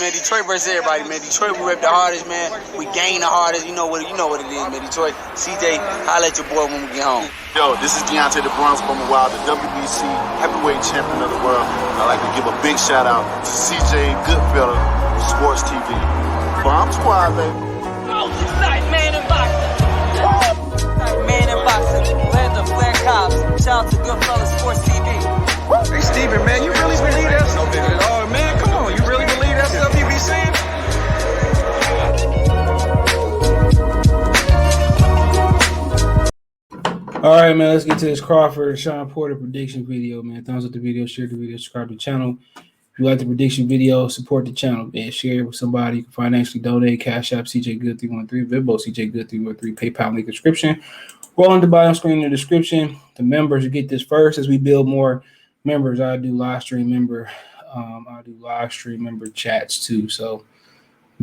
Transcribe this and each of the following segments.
man. Detroit versus everybody, man. Detroit, we rep the hardest, man. We gain the hardest. You know what it is, man. Detroit, CJ, holla at your boy when we get home. Yo, this is Deontay the Bronx from the Wild, the WBC heavyweight champion of the world. I'd like to give a big shout out to CJ Goodfellow, Sports TV. Bomb Squad, baby. Most exciting man in boxing. Exciting man in boxing. Land of Flair Cops. Shout out to Goodfellow Sports TV. Hey, Steven, man, you really believe that stuff? Oh, man, come on. You really believe that stuff you be saying? All right, man, let's get to this Crawford and Shawn Porter prediction video, man. Thumbs up the video, share the video, subscribe to the channel. If you like the prediction video, support the channel, man. Share it with somebody. You can financially donate. Cash App, CJ Good 313, Venmo, CJ Good 313, PayPal link description. Roll on the bottom screen in the description. The members will get this first as we build more members. I do live stream member chats too. So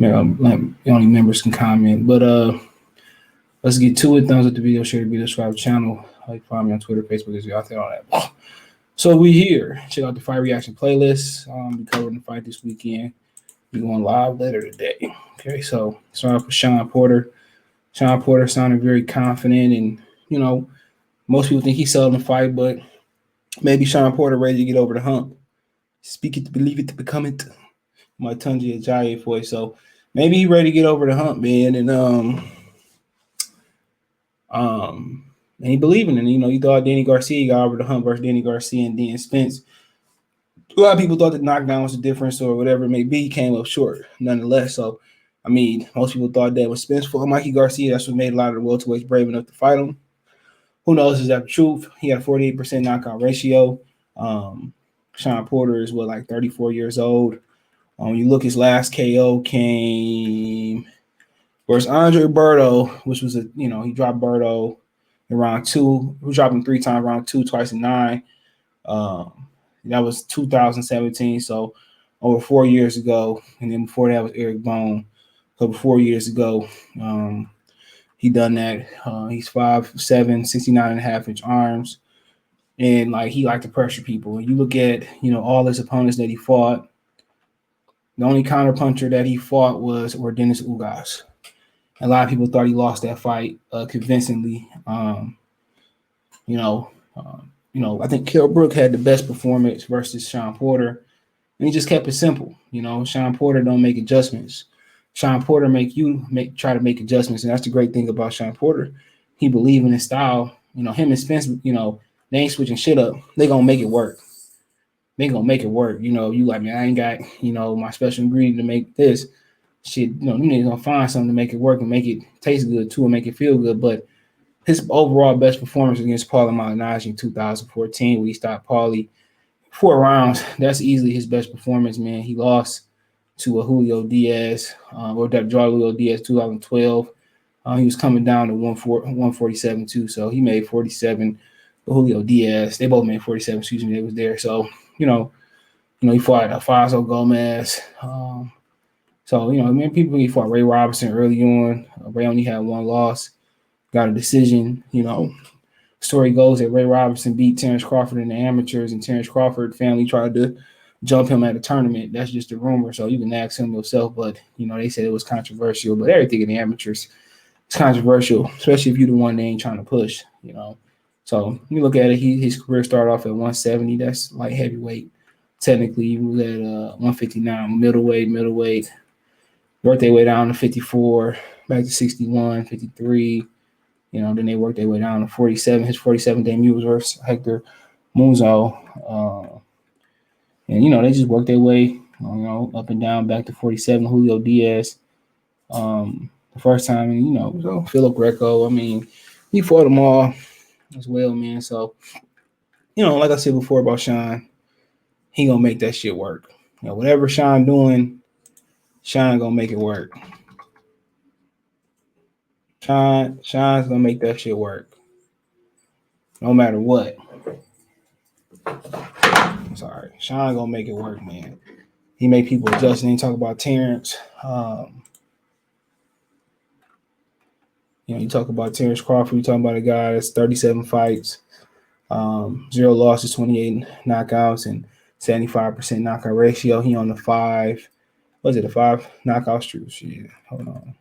only members can comment. But let's get to it. Thumbs up the video, share the video, subscribe to the channel. You can find me on Twitter, Facebook, is out there, all that. So we here. Check out the fight reaction playlist. We covering the fight this weekend. We're going live later today. Okay, so start off with Shawn Porter. Shawn Porter sounded very confident, and most people think he sold the fight, but maybe Shawn Porter ready to get over the hump. Speak it to believe it to become it. My Tunji Ajayi voice. So maybe he ready to get over the hump, man, and he believing in it. You thought Danny Garcia got over the hump versus Danny Garcia and Dean Spence. A lot of people thought the knockdown was the difference or whatever it may be. He came up short nonetheless. So, most people thought that was Spence for Mikey Garcia. That's what made a lot of the welterweights brave enough to fight him. Who knows? Is that the truth? He had a 48% knockout ratio. Shawn Porter is 34 years old. You look, his last KO came versus Andre Berto, which was he dropped Berto in round 2. We dropped him 3 times, round 2, twice in 9. That was 2017, so over 4 years ago. And then before that was Eric Bone. So 4 years ago, he done that. He's 5'7", 69.5-inch arms. And he liked to pressure people. And you look at, all his opponents that he fought, the only counterpuncher that he fought were Dennis Ugas. A lot of people thought he lost that fight convincingly. I think Kell Brook had the best performance versus Shawn Porter, and he just kept it simple. Shawn Porter don't make adjustments. Shawn Porter try to make adjustments, and that's the great thing about Shawn Porter. He believe in his style. Him and Spence, they ain't switching shit up. They gonna make it work. You like, man, I ain't got my special ingredient to make this. Shit, you need to find something to make it work and make it taste good too and make it feel good. But his overall best performance against Paulie Malignaggi in 2014, where he stopped Paulie 4 rounds, that's easily his best performance, man. He lost to a Julio Diaz, or that draw Julio Diaz 2012. He was coming down to 147 too, so he made 47. Julio Diaz, they both made 47. Excuse me, they was there. So he fought Alfonso Gomez. He fought Ray Robinson early on. Ray only had 1 loss, got a decision. Story goes that Ray Robinson beat Terence Crawford in the amateurs, and Terence Crawford family tried to jump him at a tournament. That's just a rumor, so you can ask him yourself. But they said it was controversial. But everything in the amateurs is controversial, especially if you're the one they ain't trying to push. So you look at it. His career started off at 170. That's light heavyweight. Technically, he was at 159, middleweight. Worked their way down to 54, back to 61, 53. Then they worked their way down to 47. His 47 debut was versus Hector Munzo. They just worked their way, up and down, back to 47. Julio Diaz, the first time, so Philip Greco. He fought them all as well, man. So, like I said before about Shawn, he gonna make that shit work. Whatever Shawn doing, Shawn gonna make it work. Shawn's gonna make that shit work, no matter what. I'm sorry, Shawn gonna make it work, man. He made people adjust. And he talk about Terence. You talk about Terence Crawford. You talk about a guy that's 37 fights, 0 losses, 28 knockouts, and 75% knockout ratio. He on the 5. Was it a 5 knockout streak? Shit, hold on.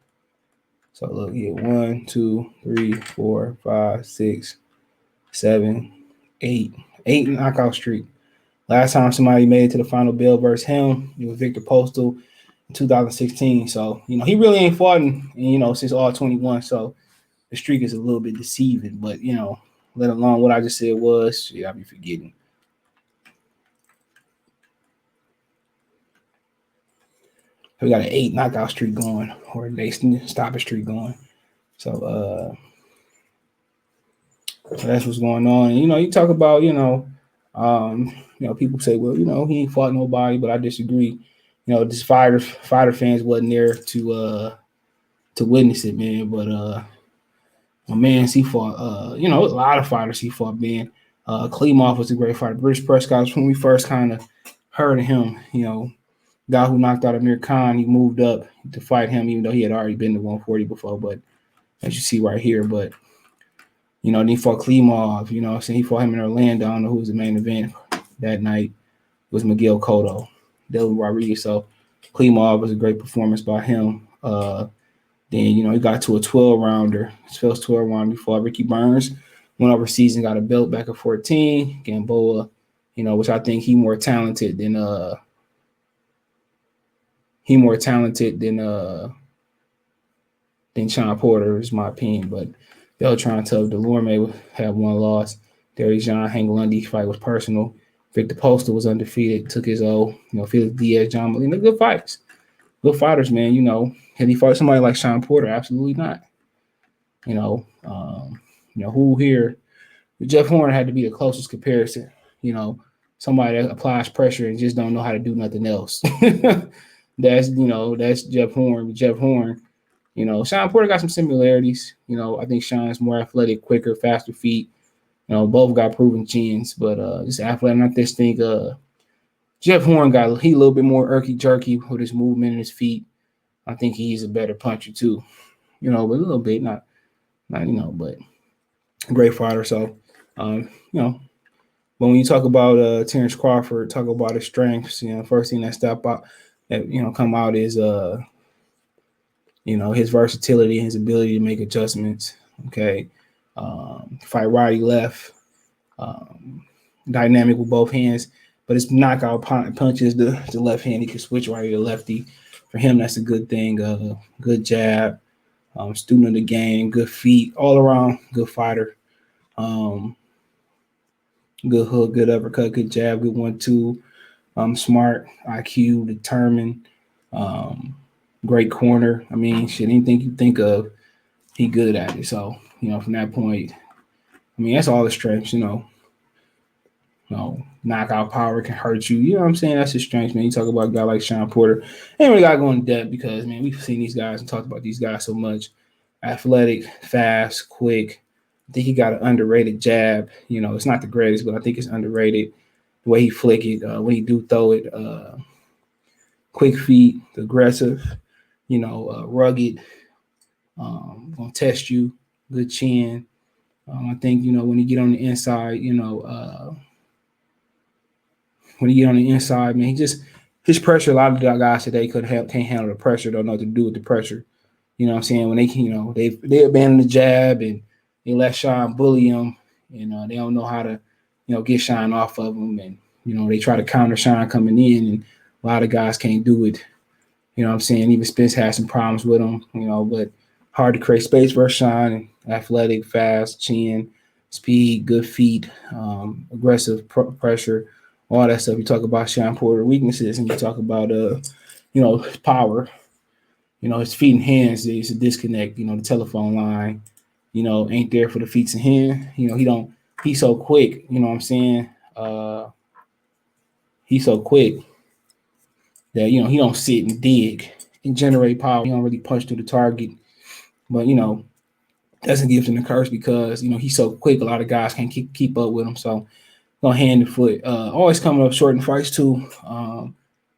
So look here, 1, 2, 3, 4, 5, 6, 7, 8, 8 knockout streak. Last time somebody made it to the final bell versus him, it was Victor Postal in 2016. So he really ain't fought since all 21. So the streak is a little bit deceiving, but let alone what I just said was, shit, I'll be forgetting. We got an 8 knockout streak going, or they stop a streak going. So that's what's going on. And, you talk about, people say, well, he ain't fought nobody, but I disagree. This fighter fans wasn't there to witness it, man. But my man, he fought. A lot of fighters he fought. Man, Klimov was a great fighter. British Prescott was when we first kind of heard of him. Guy who knocked out Amir Khan, he moved up to fight him, even though he had already been to 140 before. But as you see right here, but then he fought Klimov. So he fought him in Orlando. I don't know who was the main event that night. It was Miguel Cotto, Dylan Rodriguez. So Klimov was a great performance by him. Then he got to a 12-rounder. His first 12-rounder before Ricky Burns went overseas and got a belt back at 14. Gamboa, which I think he more talented than Shawn Porter, is my opinion. But Beltran Tub Delorme had one loss. Derry John Hank Lundy fight was personal. Victor Postal was undefeated, took his O. Felix Diaz, John Molina, good fights. Good fighters, man. Had he fought somebody like Shawn Porter? Absolutely not. Who here? Jeff Horn had to be the closest comparison. Somebody that applies pressure and just don't know how to do nothing else. That's Jeff Horn. Jeff Horn. Shawn Porter got some similarities. I think Shawn's more athletic, quicker, faster feet. Both got proven chins, but just athletic. And I just think Jeff Horn he a little bit more jerky with his movement and his feet. I think he's a better puncher too. But a little bit, not but great fighter. So, but when you talk about Terence Crawford, talk about his strengths. First thing that come out is his versatility and his ability to make adjustments. Okay. Fight righty left, dynamic with both hands, but his knockout punches the left hand. He can switch righty to lefty. For him, that's a good thing. Good jab, student of the game, good feet, all around good fighter. Good hook, good uppercut, good jab, good 1-2. Smart, IQ, determined, great corner. I mean, shit, anything you think of, he good at it. So, from that point, I mean, that's all the strengths, knockout power can hurt you. You know what I'm saying? That's his strength, man. You talk about a guy like Shawn Porter. Ain't really got to go in depth because, man, we've seen these guys and talked about these guys so much. Athletic, fast, quick. I think he got an underrated jab. It's not the greatest, but I think it's underrated. The way he flick it, when he do throw it, quick feet, aggressive, rugged, gonna test you, good chin. I think, when you get on the inside, man, his pressure, a lot of the guys today can't handle the pressure, don't know what to do with the pressure. You know what I'm saying? When they can, they abandon the jab and they let Shawn bully them, and they don't know how to, get Shawn off of them, and they try to counter Shawn coming in, and a lot of guys can't do it. You know what I'm saying? Even Spence had some problems with him, but hard to create space versus Shawn. And athletic, fast, chin, speed, good feet, aggressive pressure, all that stuff. You talk about Shawn Porter weaknesses, and you talk about his power. His feet and hands, there's a disconnect. The telephone line, ain't there for the feet and hand. He's so quick, you know what I'm saying? He's so quick that, he don't sit and dig and generate power. He don't really punch to the target. But, that's a gift and a curse because, he's so quick. A lot of guys can't keep up with him. So, hand and foot. Always coming up short in fights, too.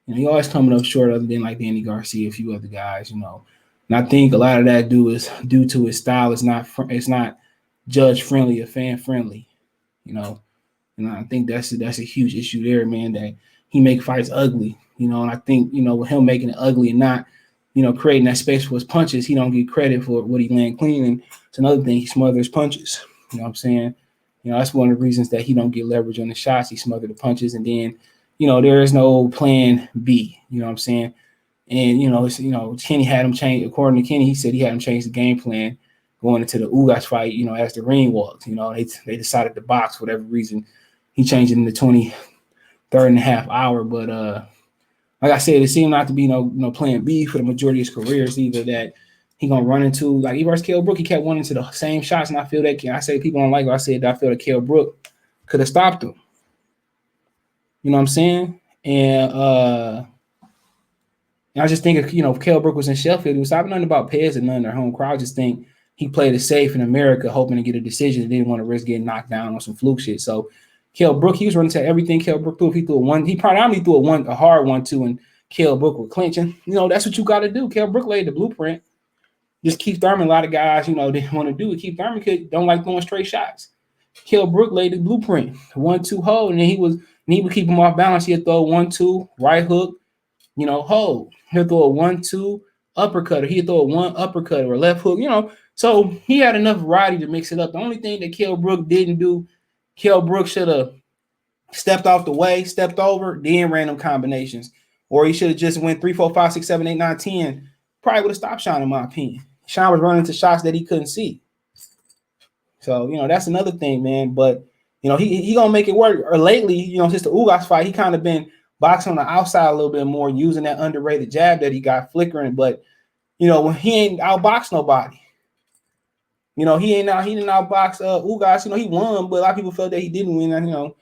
He always coming up short other than like Danny Garcia, a few other guys, And I think a lot of that is due to his style. It's not judge friendly or fan friendly, And I think that's a huge issue there, man, that he make fights ugly. you know, and I think, you know, with him making it ugly and not, you know, creating that space for his punches, he don't get credit for what he land clean. And it's another thing, he smothers punches. You know what I'm saying? You know, that's one of the reasons that he don't get leverage on the shots. He smothered the punches, and then, you know, there is no plan B. You know what I'm saying? And, you know, Kenny had him change. According to Kenny, he said he had him change the game plan going into the Ugas fight, you know, as the ring walked. You know, they decided to box for whatever reason. He changed it in the 23rd and a half hour. But like I said, it seemed not to be no plan B for the majority of his career. It's either that he going to run into, like, he versus Kell Brook, he kept running into the same shots, and I feel that, I say people don't like it, I said I feel that Kell Brook could have stopped him. You know what I'm saying? And I just think, if, you know, if Kell Brook was in Sheffield, he was talking nothing about Pez and none of their home crowd. I just think he played it safe in America, hoping to get a decision. He didn't want to risk getting knocked down on some fluke shit. So Kell Brook, he was running to everything Kell Brook threw. If he threw he probably threw a hard 1-2, and Kell Brook was clinching. You know, that's what you got to do. Kell Brook laid the blueprint. Just Keith Thurman, a lot of guys, you know, didn't want to do it. Keith Thurman don't like throwing straight shots. Kell Brook laid the blueprint, 1-2 hold, and then he would keep him off balance. He'd throw 1-2 right hook, you know, hold. He'll throw a 1-2 uppercut, or he'll throw a 1 uppercut or a left hook, you know. So he had enough variety to mix it up. The only thing that Kell Brook didn't do, Kell Brook should have stepped off the way, stepped over, then random combinations. Or he should have just went 3, 4, 5, 6, 7, 8, 9, 10. Probably would have stopped Shawn, in my opinion. Shawn was running into shots that he couldn't see. So, you know, that's another thing, man. But, you know, he gonna make it work. Or lately, you know, since the Ugas fight, he kind of been boxing on the outside a little bit more, using that underrated jab that he got flickering. But, you know, when he ain't outboxed nobody. You know, he didn't outbox Ugas. You know, he won, but a lot of people felt that he didn't win. You know,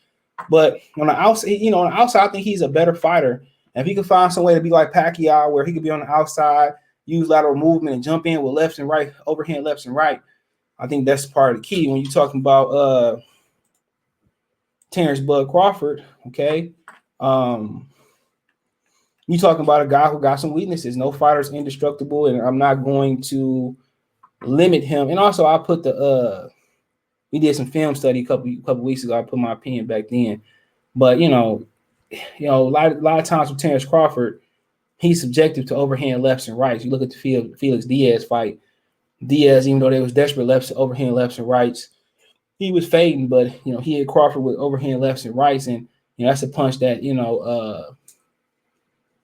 but on the outside, I think he's a better fighter. And if he could find some way to be like Pacquiao, where he could be on the outside, use lateral movement, and jump in with left and right, overhand lefts and right, I think that's part of the key when you're talking about Terence Bud Crawford. Okay, you talking about a guy who got some weaknesses. No fighter's indestructible, and I'm not going to limit him. And also, I put we did some film study a couple weeks ago. I put my opinion back then, but you know, a lot of times with Terence Crawford, he's subjective to overhand lefts and rights. You look at the Felix Diaz fight. Diaz, even though they was desperate lefts, overhand lefts and rights, he was fading, but you know, he hit Crawford with overhand lefts and rights, and you know, that's a punch that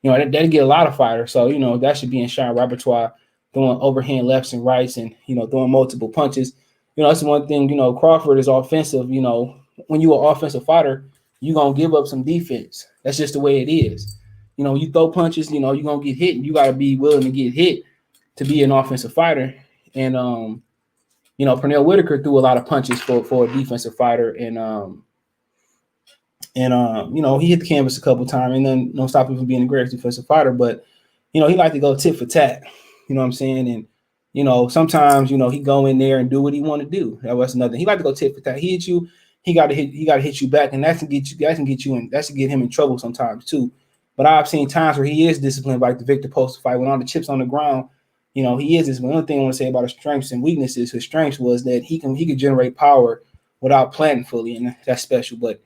that'd get a lot of fighters. So, you know, that should be in Shawn repertoire, throwing overhand lefts and rights, and you know, throwing multiple punches. You know, that's one thing. You know, Crawford is offensive. You know, when you're an offensive fighter, you're gonna give up some defense. That's just the way it is. You know, you throw punches, you know, you're gonna get hit, and you gotta be willing to get hit to be an offensive fighter. And you know, Pernell Whitaker threw a lot of punches for a defensive fighter, and you know, he hit the canvas a couple times, and then don't stop him from being a great defensive fighter. But you know, he liked to go tit for tat. You know what I'm saying? And you know, sometimes, you know, he go in there and do what he want to do. That was nothing. He liked to go tit for tat. He hit you, he got to hit you back, and that can get him in trouble sometimes too. But I've seen times where he is disciplined, like the Victor Poster fight, when all the chips on the ground. You know, he is this. One thing I want to say about his strengths and weaknesses, his strengths was that he could generate power without planning fully, and that's special. But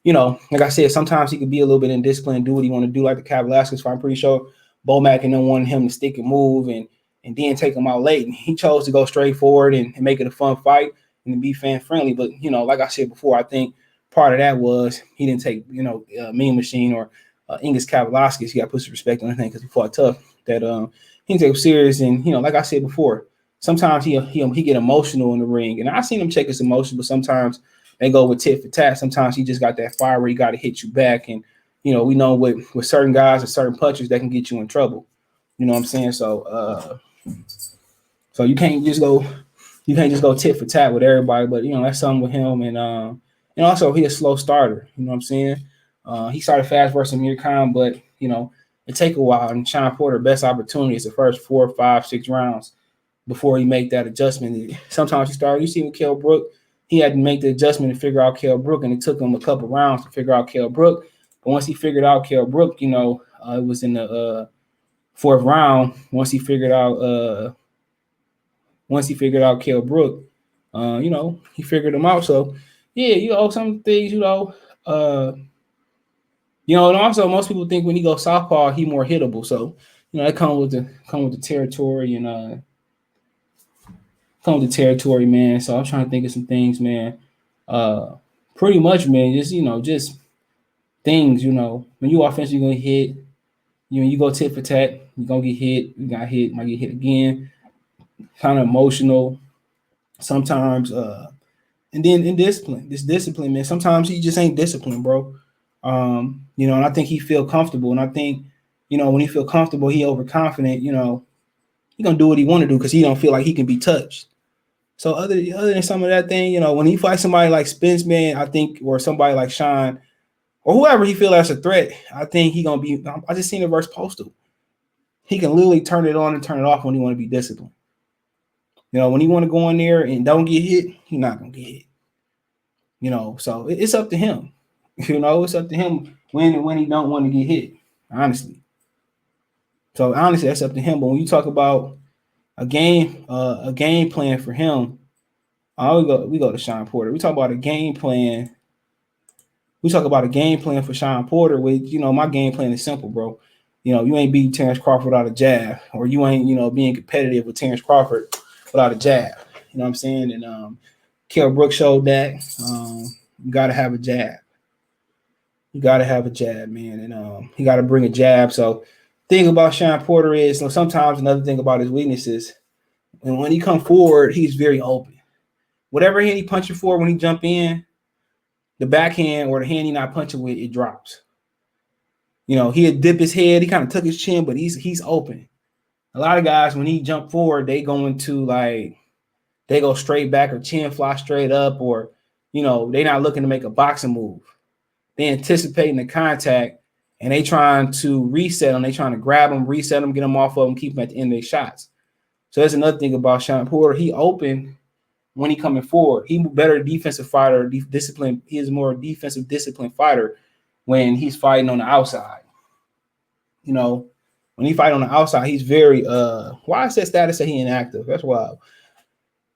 you know, like I said, sometimes he could be a little bit indisciplined, do what he want to do, like the Cav Velasquez fight. I'm pretty sure Bomac and them wanted him to stick and move and then take him out late, and he chose to go straight forward and make it a fun fight and to be fan friendly. But you know, like I said before, I think part of that was he didn't take Mean Machine or Ingus Kavalauskas. He got to put some respect on his name because he fought tough. That he didn't take him serious, and you know, like I said before, sometimes he get emotional in the ring, and I've seen him check his emotions, but sometimes they go with tit for tat. Sometimes he just got that fire where he got to hit you back, and you know, we know with certain guys and certain punches that can get you in trouble. You know what I'm saying? So you can't just go tit for tat with everybody, but you know, that's something with him, and also he's a slow starter. You know what I'm saying? He started fast versus Amir Khan, but you know, it take a while. And Shawn Porter, best opportunity is the first 4, 5, 6 rounds before he make that adjustment. Sometimes you see with Kell Brook, he had to make the adjustment to figure out Kell Brook, and it took him a couple rounds to figure out Kell Brook. But once he figured out Kell Brook, you know, it was in the 4th round. Once he figured out Kell Brook, you know, he figured him out. So yeah, you know, some things, you know, You know, and also most people think when he goes southpaw, he more hittable. So, you know, that come with the territory and come with the territory, man. So I'm trying to think of some things, man. Uh, Pretty much, man. Just things. You know, when you offensively gonna hit, you go tit for tat, you're gonna get hit. You got hit, might get hit again. Kind of emotional sometimes. And then in discipline, man. Sometimes he just ain't disciplined, bro. You know, and I think he feel comfortable, and I think, you know, when he feel comfortable, he overconfident. You know, he gonna do what he want to do because he don't feel like he can be touched. So other than some of that thing, you know, when he fights somebody like Spence, man, I think, or somebody like Shawn, or whoever he feel that's a threat, I think he gonna be. I just seen it versus Postal. He can literally turn it on and turn it off when he want to be disciplined. You know, when he want to go in there and don't get hit, he not gonna get hit. You know, so it's up to him. You know, it's up to him when and when he don't want to get hit. Honestly. So honestly, that's up to him. But when you talk about a game plan for him, we go to Shawn Porter. We talk about a game plan. We talk about a game plan for Shawn Porter. With, you know, my game plan is simple, bro. You know, you ain't beat Terence Crawford without a jab, or you ain't, you know, being competitive with Terence Crawford without a jab. You know what I'm saying? And Kell Brook showed that. You got to have a jab. You got to have a jab, man. And he got to bring a jab. So thing about Shawn Porter is, sometimes another thing about his weaknesses, and when he come forward, he's very open. Whatever hand he punching for when he jump in, the backhand or the hand he not punching with, it drops. You know, he'd dip his head. He kind of tuck his chin, but he's open. A lot of guys, when he jump forward, they go into they go straight back or chin fly straight up, or, you know, they not looking to make a boxing move. They anticipating the contact, and they trying to reset them. They trying to grab them, reset them, get them off of them, keep them at the end of their shots. So that's another thing about Shawn Porter. He open when he coming forward. He better defensive fighter, discipline. He is more defensive disciplined fighter when he's fighting on the outside. You know, when he fight on the outside, he's very why is that status that he inactive? That's wild.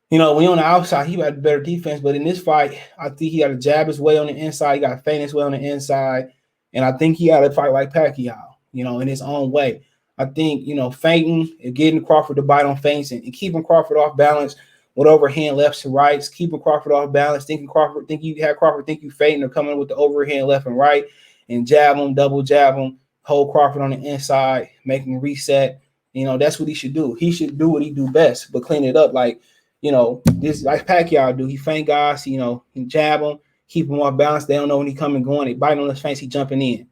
You know, when you're on the outside, he had better defense. But in this fight, I think he got to jab his way on the inside. He got to feint his way on the inside. And I think he had to fight like Pacquiao, you know, in his own way. I think, you know, feinting and getting Crawford to bite on feints and keeping Crawford off balance with overhand lefts and rights, keeping Crawford off balance, think you feinting or coming with the overhand left and right, and jab him, double jab him, hold Crawford on the inside, make him reset. You know, that's what he should do. He should do what he do best, but clean it up like, you know, this like Pacquiao do. He feint guys, you know, he jab them, keep them off balance. They don't know when he coming going. They biting on his feints, he jumping in.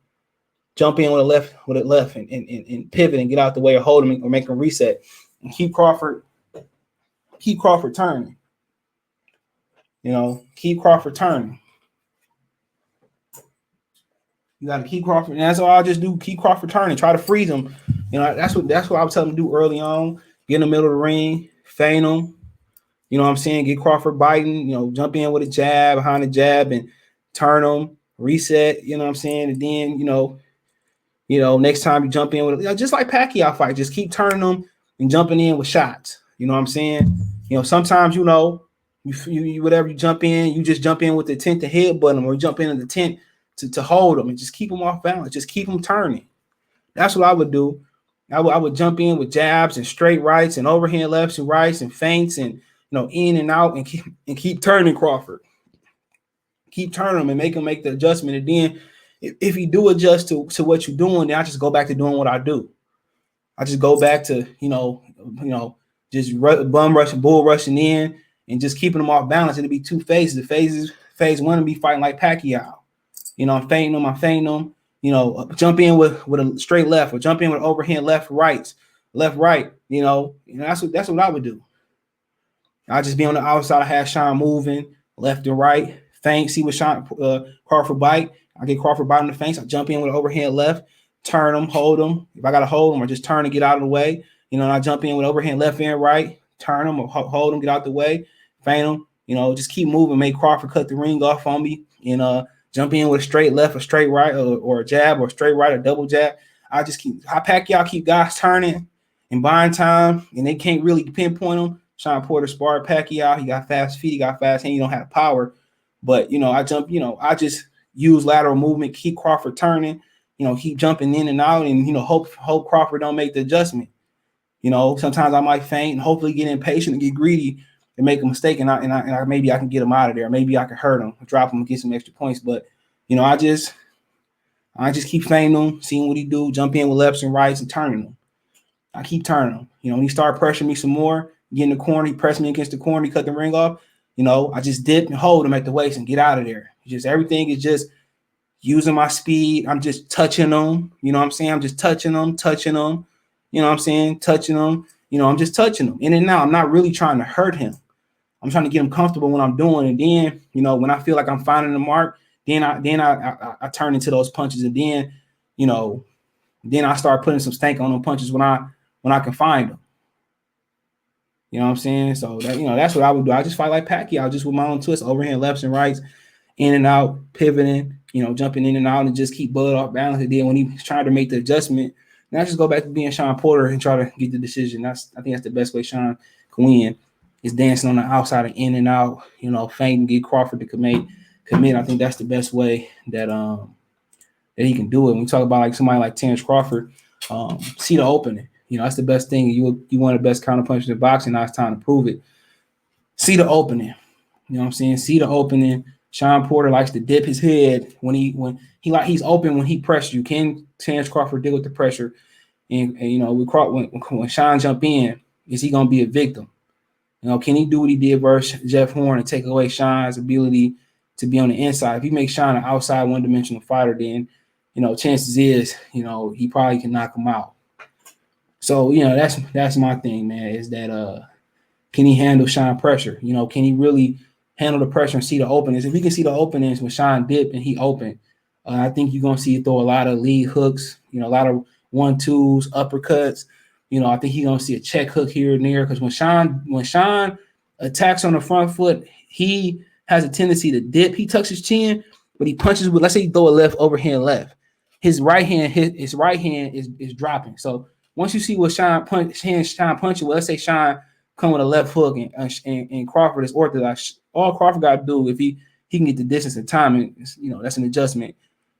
Jump in with a left and pivot and get out the way or hold him or make him reset. And keep Crawford turning. You know, keep Crawford turning. You got to keep Crawford, and that's all I'll just do. Keep Crawford turning. Try to freeze him. You know, that's what I was telling him to do early on. Get in the middle of the ring, feint him. You know what I'm saying? Get Crawford biting. You know, jump in with a jab, behind the jab, and turn him, reset. You know what I'm saying? And then, you know, next time you jump in with, just like Pacquiao fight, just keep turning them and jumping in with shots. You know what I'm saying? You know, sometimes, you know, you whatever you jump in, you just jump in with the intent to headbutt them, or you jump in with the intent to hold them and just keep them off balance. Just keep them turning. That's what I would do. I would jump in with jabs and straight rights and overhand lefts and rights and feints and, you know, in and out, and keep turning Crawford. Keep turning him and make him make the adjustment. And then if you do adjust to what you're doing, then I just go back to doing what I do. I just go back to, you know, just bum rushing, bull rushing in and just keeping them off balance. It'll be two phases. Phase one will be fighting like Pacquiao. You know, I'm feinting them. You know, jump in with a straight left, or jump in with overhand left, right. You know, that's what I would do. I just be on the outside. I have Shawn moving left and right, feint. See what Shawn Crawford bite. I get Crawford biting the feints. I jump in with an overhand left, turn them, hold them. If I gotta hold them, or just turn and get out of the way. You know, and I jump in with overhand left and right, turn them or hold them, get out the way, feint them. You know, just keep moving, make Crawford cut the ring off on me, and jump in with a straight left, or straight right, or a jab, or a straight right, or double jab. I just keep Pacquiao keep guys turning and buying time, and they can't really pinpoint them. Shawn Porter sparred Pacquiao. He got fast feet, he got fast hand. He don't have power, but you know, I just use lateral movement, keep Crawford turning, keep jumping in and out, and hope Crawford don't make the adjustment. Sometimes I might faint and hopefully get impatient and get greedy and make a mistake, and I maybe I can get him out of there. Maybe I can hurt him, drop him, and get some extra points. But I just keep feinting him, seeing what he do, jump in with lefts and rights and turning him. I keep turning him. When he start pressuring me some more, get in the corner, he press me against the corner, he cut the ring off. I just dip and hold him at the waist and get out of there. Just everything is just using my speed. I'm just touching them. I'm just touching them. Touching them. I'm just touching them in and out. I'm not really trying to hurt him. I'm trying to get him comfortable when I'm doing. And then, when I feel like I'm finding the mark, then I turn into those punches. And then, then I start putting some stank on them punches when I can find them. So that's what I would do. I just fight like Pacquiao, just with my own twist, overhand lefts and rights, in and out, pivoting, jumping in and out, and just keep Bud off balance. And then when he's trying to make the adjustment, then I just go back to being Shawn Porter and try to get the decision. I think that's the best way Shawn can win, is dancing on the outside and in and out, feint and get Crawford to commit. I think that's the best way that he can do it. When we talk about like somebody like Terence Crawford, see the opening. That's the best thing. You one of the best counterpunchers in boxing. Now it's time to prove it. See the opening. See the opening. Shawn Porter likes to dip his head when he's open when he presses you. Can Terence Crawford deal with the pressure? And when Shawn jump in, is he gonna be a victim? Can he do what he did versus Jeff Horn and take away Shawn's ability to be on the inside? If he makes Shawn an outside one-dimensional fighter, then chances is he probably can knock him out. So that's my thing, man. Is that can he handle Shawn pressure? Can he really handle the pressure and see the openings? If he can see the openings when Shawn dip and he open, I think you're gonna see it throw a lot of lead hooks. A lot of 1-2s, uppercuts. I think he's gonna see a check hook here and there, because when Shawn attacks on the front foot, he has a tendency to dip. He tucks his chin, but he punches with, let's say he throw a left overhand left. His right hand is dropping. So once you see what Shawn punching, well, let's say Shawn come with a left hook and Crawford is orthodox. All Crawford got to do, if he can get the distance and timing, that's an adjustment,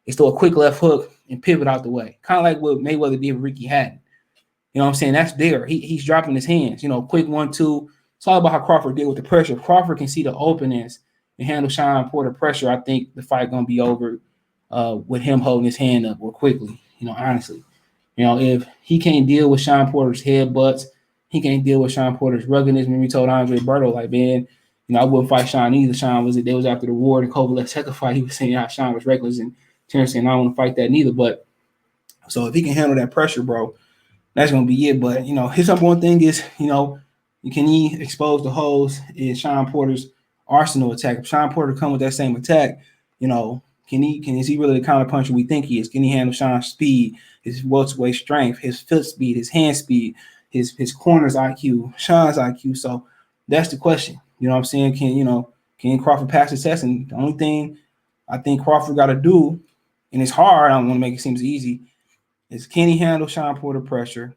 is throw a quick left hook and pivot out the way. Kind of like what Mayweather did with Ricky Hatton. That's there. He's dropping his hands. Quick 1-2. It's all about how Crawford did with the pressure. If Crawford can see the openings and handle Shawn Porter pressure, I think the fight going to be over with him holding his hand up or quickly, honestly. If he can't deal with Shawn Porter's headbutts, he can't deal with Shawn Porter's ruggedness. When we told Andre Berto, like, man, I wouldn't fight Shawn either. Shawn was after the Ward and Kovalev's second fight. He was saying how Shawn was reckless, and Terence saying I don't want to fight that neither. But so if he can handle that pressure, bro, that's gonna be it. But his number one thing is, can he expose the holes in Shawn Porter's arsenal attack? If Shawn Porter come with that same attack, is he really the counter puncher we think he is? Can he handle Shawn's speed, his welterweight strength, his foot speed, his hand speed, his corner's IQ, Shawn's IQ? So that's the question. Can Crawford pass the test? And the only thing I think Crawford got to do, and it's hard, I don't want to make it seem easy, is can he handle Shawn Porter pressure?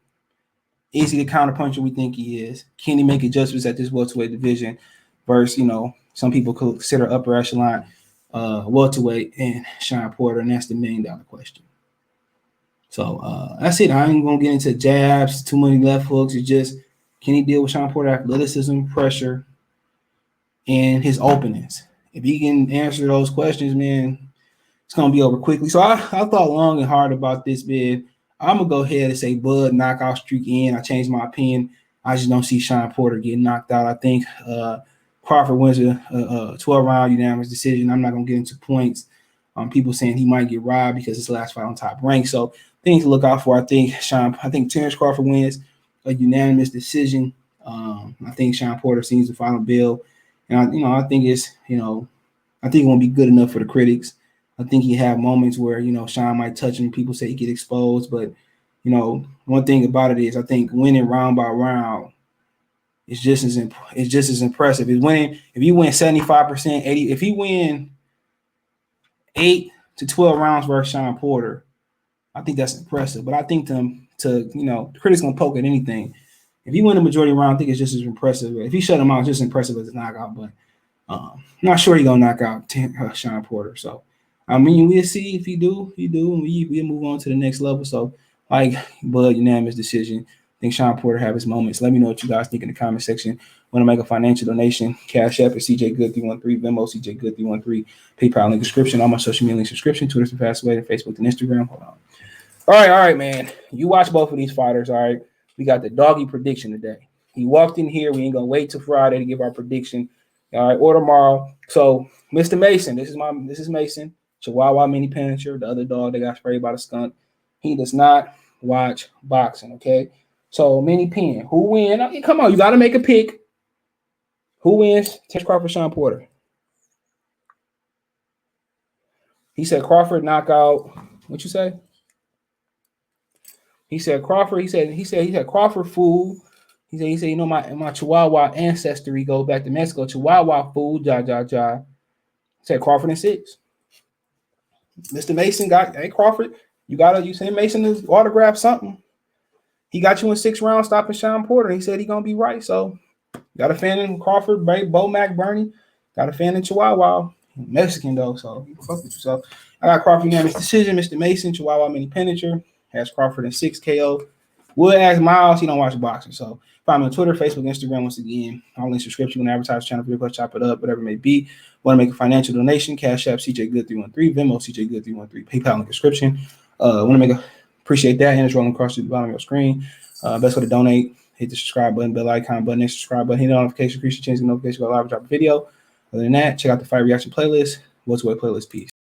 Is he the counter puncher we think he is? Can he make adjustments at this welterweight division versus, some people consider upper echelon welterweight and Shawn Porter, and that's the $1 million question. So that's it. I ain't gonna get into jabs, too many left hooks. It's just, can he deal with Shawn Porter athleticism, pressure, and his openings? If he can answer those questions, man, it's gonna be over quickly. So I thought long and hard about this, man. I'm gonna go ahead and say Bud knockout streak in. I changed my opinion. I just don't see Shawn Porter getting knocked out. I think Crawford wins a 12-round unanimous decision. I'm not gonna get into points. People saying he might get robbed because it's the last fight on Top Rank. So things to look out for. I think Terence Crawford wins a unanimous decision. I think Shawn Porter sees the final bill, and I think it's I think it won't be good enough for the critics. I think he had moments where Shawn might touch him. People say he get exposed, but one thing about it is I think winning round by round is just as impressive. If you win 75%, 80, if he win 8 to 12 rounds versus Shawn Porter, I think that's impressive. But I think the critics gonna poke at anything. If he win the majority round, I think it's just as impressive. If he shut him out, it's just impressive as a knockout. But I'm not sure he's gonna knock out Shawn Porter. So I mean, we'll see if he do, and we'll move on to the next level. So, like, Bud, unanimous decision. I think Shawn Porter have his moments. Let me know what you guys think in the comment section. Want to make a financial donation? Cash App is CJ Good 313, Venmo CJ Good 313, PayPal link description, all my social media link subscription, Twitter's the fastest way, to Facebook and Instagram. Hold on. All right, man. You watch both of these fighters. All right, we got the doggy prediction today. He walked in here. We ain't gonna wait till Friday to give our prediction. All right, or tomorrow. So, Mr. Mason, this is Mason. Chihuahua mini Punisher, the other dog that got sprayed by the skunk. He does not watch boxing, okay? So, mini Pen, who wins? I mean, come on, you got to make a pick. Who wins? Terence Crawford, Shawn Porter. He said Crawford knockout. What you say? He said Crawford. He said Crawford fool. He said, you know, my Chihuahua ancestry goes back to Mexico. Chihuahua fool, ja. He said Crawford in 6. Mr. Mason Crawford, you send Mason to autograph something. He got you in 6 rounds stopping Shawn Porter. He said he gonna be right. So got a fan in Crawford, Bo Mac Bernie. Got a fan in Chihuahua. Mexican though, so you fuck with yourself. I got Crawford unanimous decision. Mr. Mason, Chihuahua mini Punisher, has Crawford in 6 KO. Would ask Miles, he don't watch boxing. So find me on Twitter, Facebook, Instagram. Once again, all in subscription. You can advertise the channel, video, chop it up, whatever it may be. Want to make a financial donation? Cash App CJ Good 313, Venmo CJ Good 313, PayPal in the description. Want to appreciate that, and it's rolling across the bottom of your screen. Best way to donate: hit the subscribe button, bell icon button, subscribe button, hit the notification, increase your chance to get notification about live drop a video. Other than that, check out the fight reaction playlist. What's Way playlist. Peace.